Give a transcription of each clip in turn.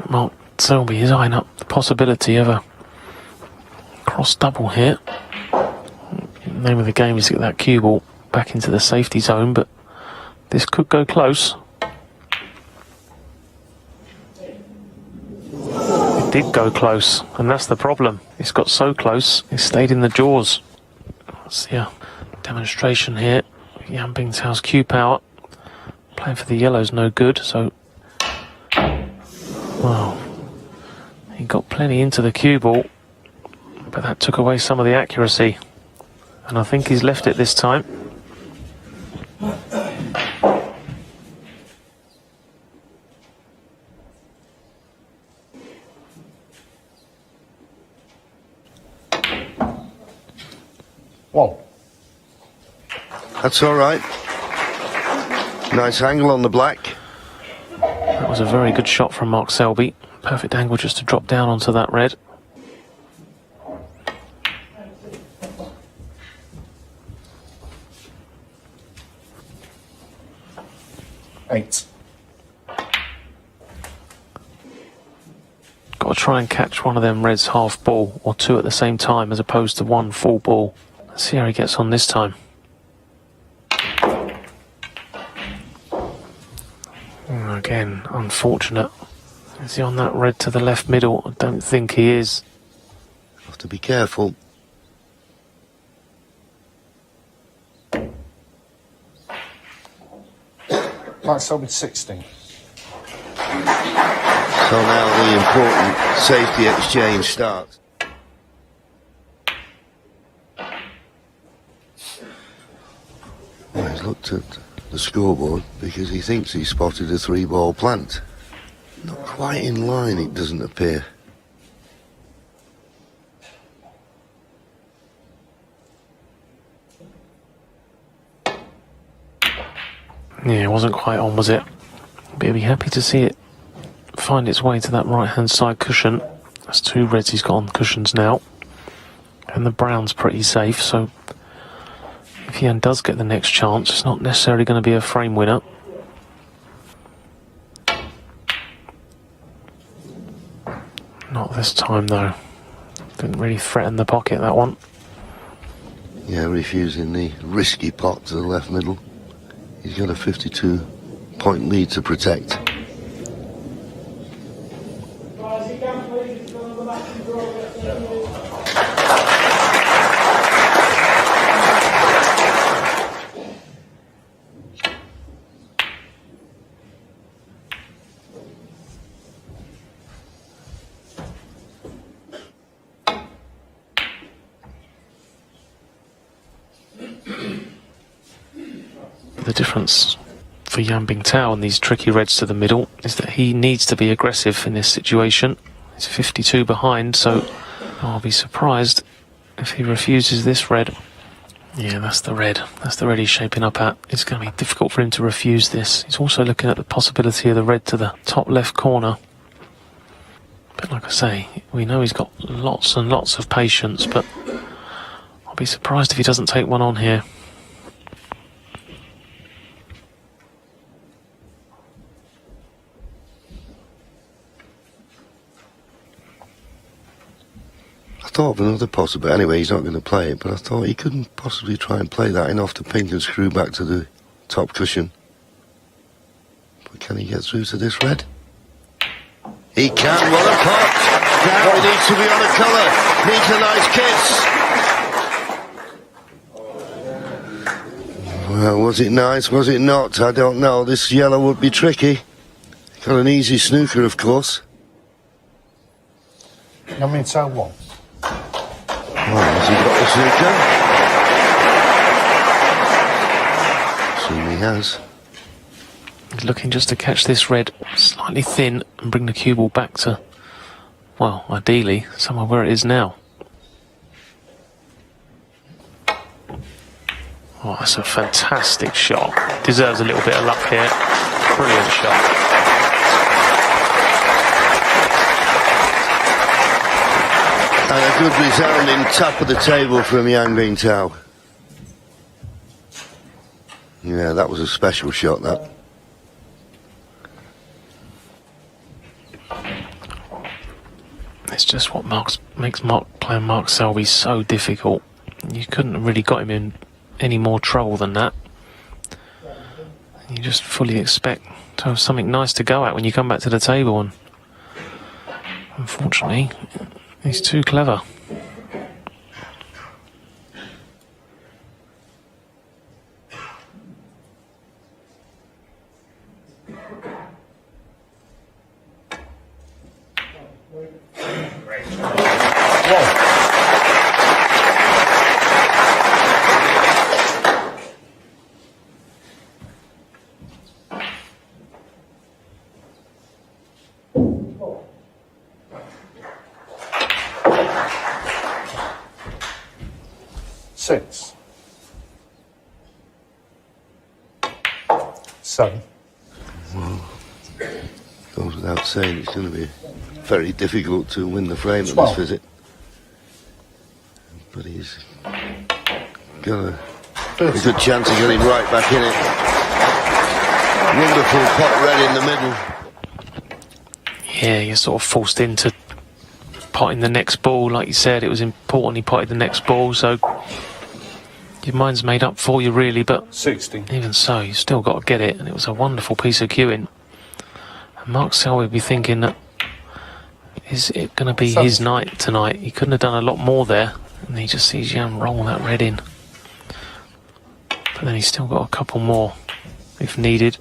Mark Selby is eyeing up the possibility of a cross double here. The name of the game is to get that cue ball back into the safety zone, but this could go close. It did go close, and that's the problem. It's got so close, it stayed in the jaws. Let's see a demonstration here. Yan Bingtao's cue power. Playing for the yellow's no good, so... Well, he got plenty into the cue ball, but that took away some of the accuracy. And I think he's left it this time. Well, that's all right. Nice angle on the black. That was a very good shot from Mark Selby. Perfect angle just to drop down onto that red. Eight. Got to try and catch one of them reds half ball or two at the same time as opposed to one full ball. Let's see how he gets on this time. Again, unfortunate. Is he on that red to the left middle? I don't think he is. Have to be careful. Might still be 16. So now the important safety exchange starts. Well, he's looked at the scoreboard because he thinks he spotted a 3-ball plant. Not quite in line, it doesn't appear. Yeah, it wasn't quite on, was it? But he'll be happy to see it find its way to that right-hand side cushion. That's two reds he's got on cushions now. And the brown's pretty safe, so if he does get the next chance, it's not necessarily going to be a frame winner. Not this time, though. Didn't really threaten the pocket, that one. Yeah, refusing the risky pot to the left middle. He's got a 52-point lead to protect. The difference for Yan Bingtao and these tricky reds to the middle is that he needs to be aggressive in this situation. He's 52 behind, so I'll be surprised if he refuses this red. Yeah, that's the red. That's the red he's shaping up at. It's going to be difficult for him to refuse this. He's also looking at the possibility of the red to the top left corner. But like I say, we know he's got lots and lots of patience, but I'll be surprised if he doesn't take one on here. I thought of another possibility. Anyway, he's not going to play it, but I thought he couldn't possibly try and play that in off the pink and screw back to the top cushion. But can he get through to this red? He can. What a pot! Now he needs to be on a colour. Needs a nice kiss. Well, was it nice? Was it not? I don't know. This yellow would be tricky. Got an easy snooker, of course. I mean, so what? Well, has he got the snooker? Assume he has. He's looking just to catch this red slightly thin and bring the cue ball back to, well, ideally, somewhere where it is now. Oh, that's a fantastic shot. Deserves a little bit of luck here. Brilliant shot. And a good resounding top of the table from Yan Bingtao. Yeah, that was a special shot, that. It's just what makes playing Mark Selby so difficult. You couldn't really got him in any more trouble than that. You just fully expect to have something nice to go at when you come back to the table, and unfortunately, he's too clever. Six. 7. Goes without saying it's going to be very difficult to win the frame at 12. this visit. But he's got a good chance of getting right back in it. Wonderful pot red in the middle. Yeah, you're sort of forced into potting the next ball. Like you said, it was important he potted the next ball, so your mind's made up for you really, but 60. even so, you still got to get it, and it was a wonderful piece of cueing. And Mark Selby would be thinking that, is it going to be his night tonight? He couldn't have done a lot more there, and he just sees Jan roll that red in. But then he's still got a couple more if needed.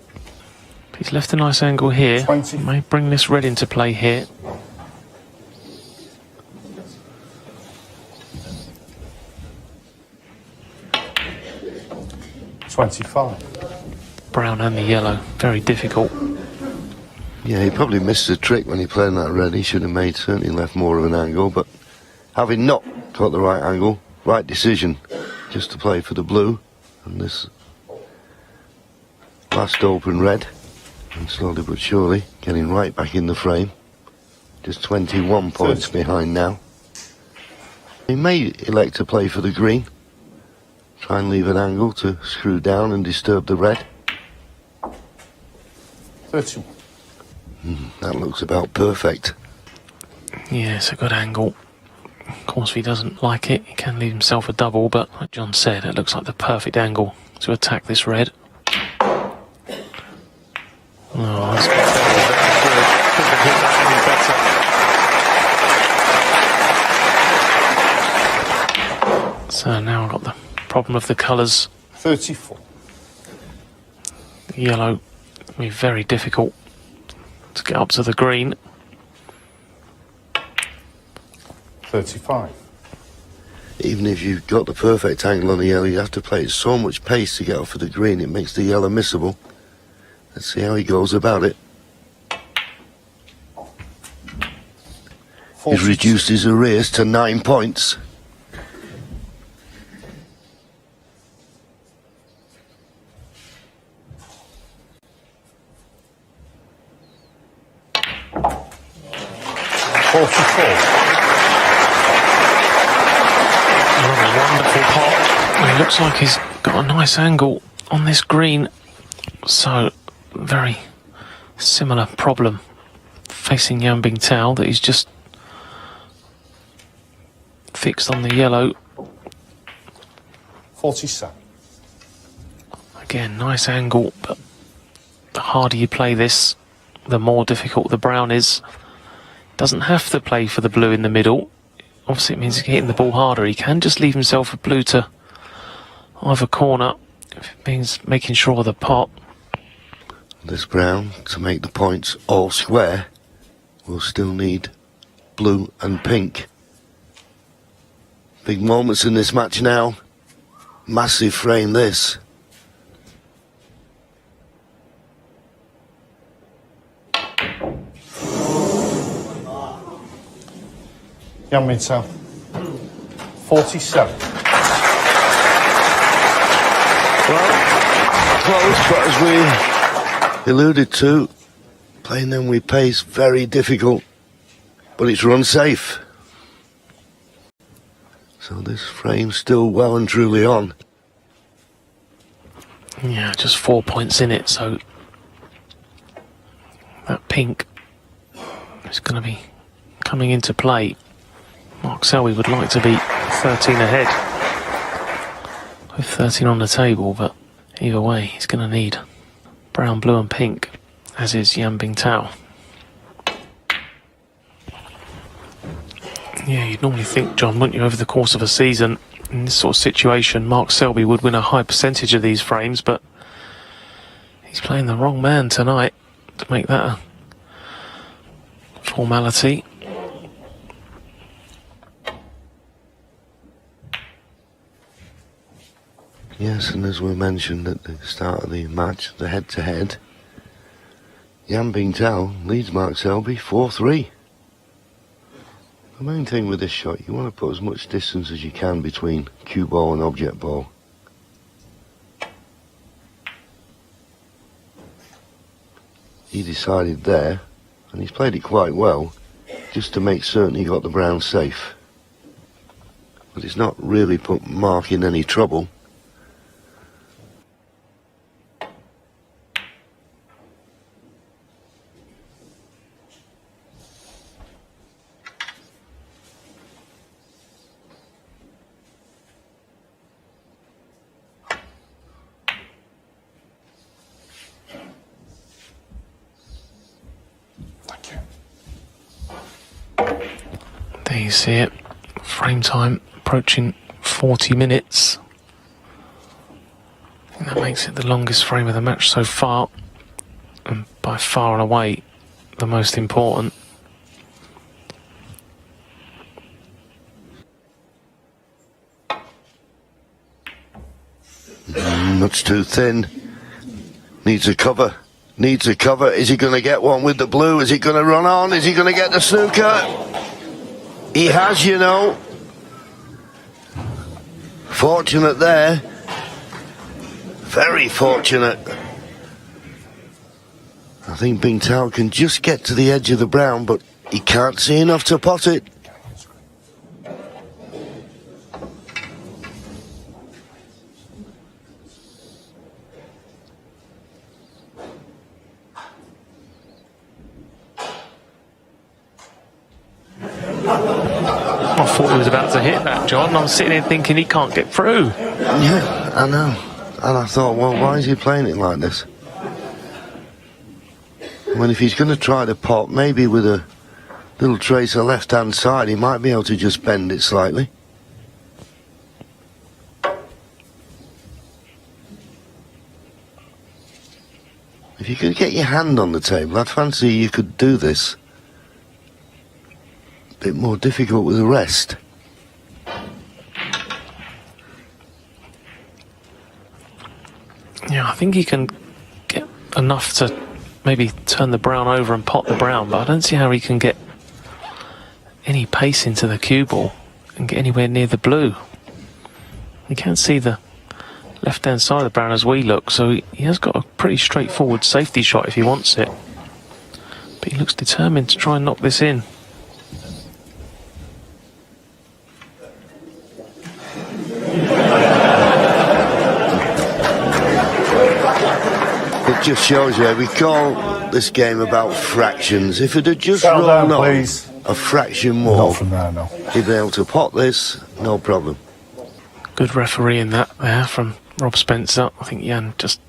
He's left a nice angle here. 20. He may bring this red into play here. 25. Brown and the yellow, very difficult. Yeah, he probably missed the trick when he played that red. He should have certainly left more of an angle, but having not got the right angle, right decision just to play for the blue. And this last open red, and slowly but surely getting right back in the frame. Just 21 points behind now. He may elect to play for the green. Try and leave an angle to screw down and disturb the red. 31. That looks about perfect. Yeah, it's a good angle. Of course, if he doesn't like it, he can leave himself a double, but like John said, it looks like the perfect angle to attack this red. Oh, that's good. Couldn't have hit that any better. So now I've got the problem of the colours. 34. The yellow will be very difficult to get up to the green. 35. Even if you've got the perfect angle on the yellow, you have to play at so much pace to get up for the green, it makes the yellow missable. Let's see how he goes about it. 40. He's reduced his arrears to 9 points. Another wonderful pot. And it looks like he's got a nice angle on this green. So, very similar problem facing Yan Bingtao, that he's just fixed on the yellow. 47. Again, nice angle, but the harder you play this, the more difficult the brown is. Doesn't have to play for the blue in the middle. Obviously it means he's hitting the ball harder. He can just leave himself a blue to either corner, if it means making sure of the pot. This brown, to make the points all square, will still need blue and pink. Big moments in this match now. Massive frame this. Young Bingtao. 47. Well, close, but as we alluded to, playing them with pace, very difficult, but it's run safe. So this frame's still well and truly on. Yeah, just 4 points in it, so that pink is going to be coming into play. Mark Selby would like to be 13 ahead with 13 on the table, but either way he's going to need brown, blue and pink, as is Yan Bingtao. Yeah, you'd normally think, John, wouldn't you, over the course of a season, in this sort of situation, Mark Selby would win a high percentage of these frames, but he's playing the wrong man tonight to make that a formality. Yes, and as we mentioned at the start of the match, the head-to-head, Yan Bingtao leads Mark Selby 4-3. The main thing with this shot, you want to put as much distance as you can between cue ball and object ball. He decided there, and he's played it quite well, just to make certain he got the brown safe. But it's not really put Mark in any trouble. There you see it. Frame time approaching 40 minutes. I think that makes it the longest frame of the match so far, and by far and away the most important. Much too thin. Needs a cover. Needs a cover. Is he going to get one with the blue? Is he going to run on? Is he going to get the snooker? He has, you know. Fortunate there. Very fortunate. I think Bingtao can just get to the edge of the brown, but he can't see enough to pot it. I thought he was about to hit that, John. I was sitting here thinking he can't get through. Yeah, I know. And I thought, well, why is he playing it like this? I mean, if he's going to try to pot, maybe with a little trace of left-hand side, he might be able to just bend it slightly. If you could get your hand on the table, I'd fancy you could do this. A bit more difficult with the rest. Yeah, I think he can get enough to maybe turn the brown over and pot the brown, but I don't see how he can get any pace into the cue ball and get anywhere near the blue. You can't see the left-hand side of the brown as we look, so he has got a pretty straightforward safety shot if he wants it. But he looks determined to try and knock this in. It just shows you, we call this game about fractions. If it had just Settle rolled down, on please. a fraction more, Not from there, no. he'd be able to pot this, no problem. Good refereeing that there from Rob Spencer. I think Yan just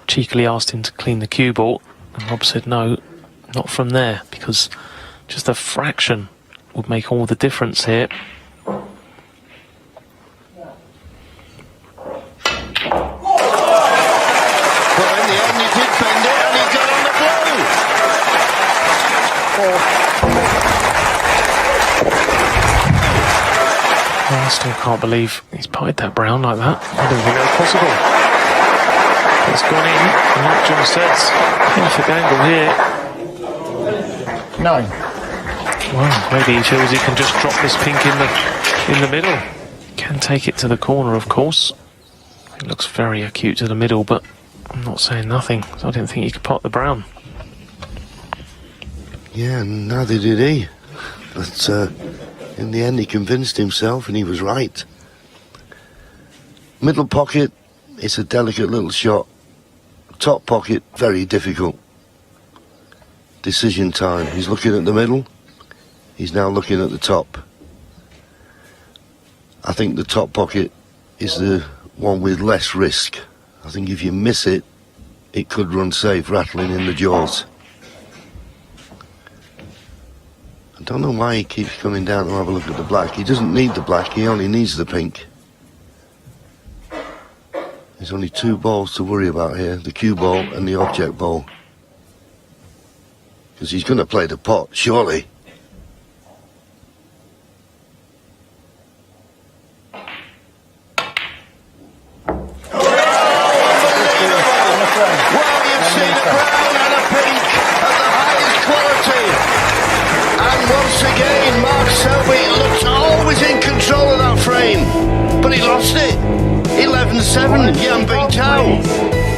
cheekily asked him to clean the cue ball, and Rob said no, not from there, because just a fraction would make all the difference here. I still can't believe he's potted that brown like that. I don't think that's possible. It's gone in, and like John says, perfect angle here. 9. Well, maybe he feels he can just drop this pink in the middle. Can take it to the corner, of course. It looks very acute to the middle, but I'm not saying nothing. So I didn't think he could pot the brown. Yeah, neither did he. But in the end, he convinced himself, and he was right. Middle pocket, it's a delicate little shot. Top pocket, very difficult. Decision time. He's looking at the middle. He's now looking at the top. I think the top pocket is the one with less risk. I think if you miss it, it could run safe, rattling in the jaws. I don't know why he keeps coming down to have a look at the black. He doesn't need the black, he only needs the pink. There's only two balls to worry about here, the cue ball and the object ball. Because he's going to play the pot, surely. Again, Mark Selby looks always in control of that frame, but he lost it. 11-7, Bingtao.